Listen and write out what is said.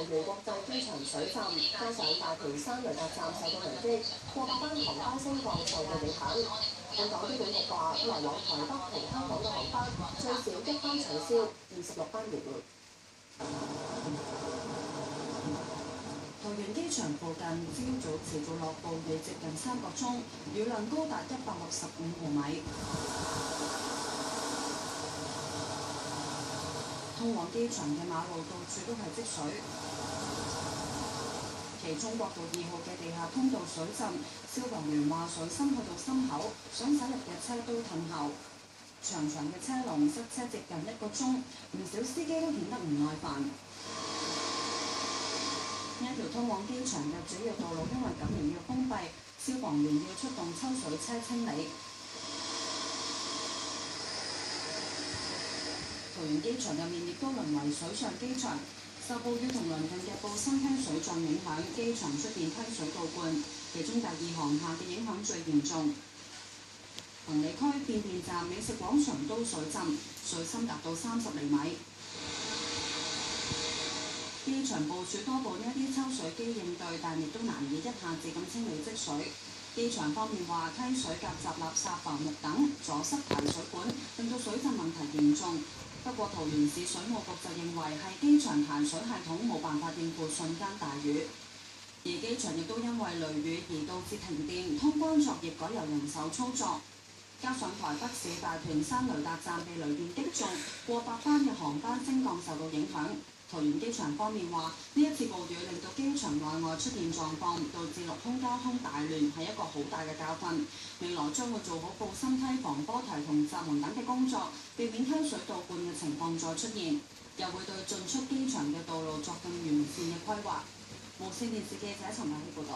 園國際機場水浸，加上大屯山雷達站受到雷擊，過百班航班升降受到影響。本港機管局話，來往台北同香港嘅航班最少一班取消，26班延誤。桃園機場附近朝早持續落暴雨接近3個鐘，雨量高達165毫米。通往機場嘅馬路到處都係積水，其中國道2號嘅地下通道水浸，消防員話水深去到心口，想駛入嘅車都褪後，長長嘅車龍塞車接近1個鐘，唔少司機都顯得唔耐煩。呢一條通往機場嘅主要道路因為今年要封閉，消防員要出動抽水車清理。桃園機場入面亦都淪為水上機場，受暴雨同鄰近嘅布新溪水漲影響，機場出現梯水倒灌，其中第2航廈嘅影響最嚴重。行李區、變電站、美食廣場都水浸，水深達到30厘米。機場部署多部呢一啲抽水機應對，但亦都難以一下子咁清理積水。機場方面話，梯水夾雜垃圾、浮木等，阻塞排水管，令到水浸問題嚴重。不過，桃園市水務局就認為係機場排水系統冇辦法應付瞬間大雨，而機場亦都因為雷雨而導致停電，通關作業改由人手操作。加上台北市大屯山雷達站被雷電擊中，過百班嘅航班升降受到影響。桃園機場方面話，呢一次暴雨令到機場內外出現狀況，導致陸空交通大亂，係一個好大嘅教訓。未來將會做好布心梯、防波堤同閘門等嘅工作，避免梯水倒灌嘅情況再出現。又會對進出機場嘅道路作更完善嘅規劃。無線電視記者陳麗希報導。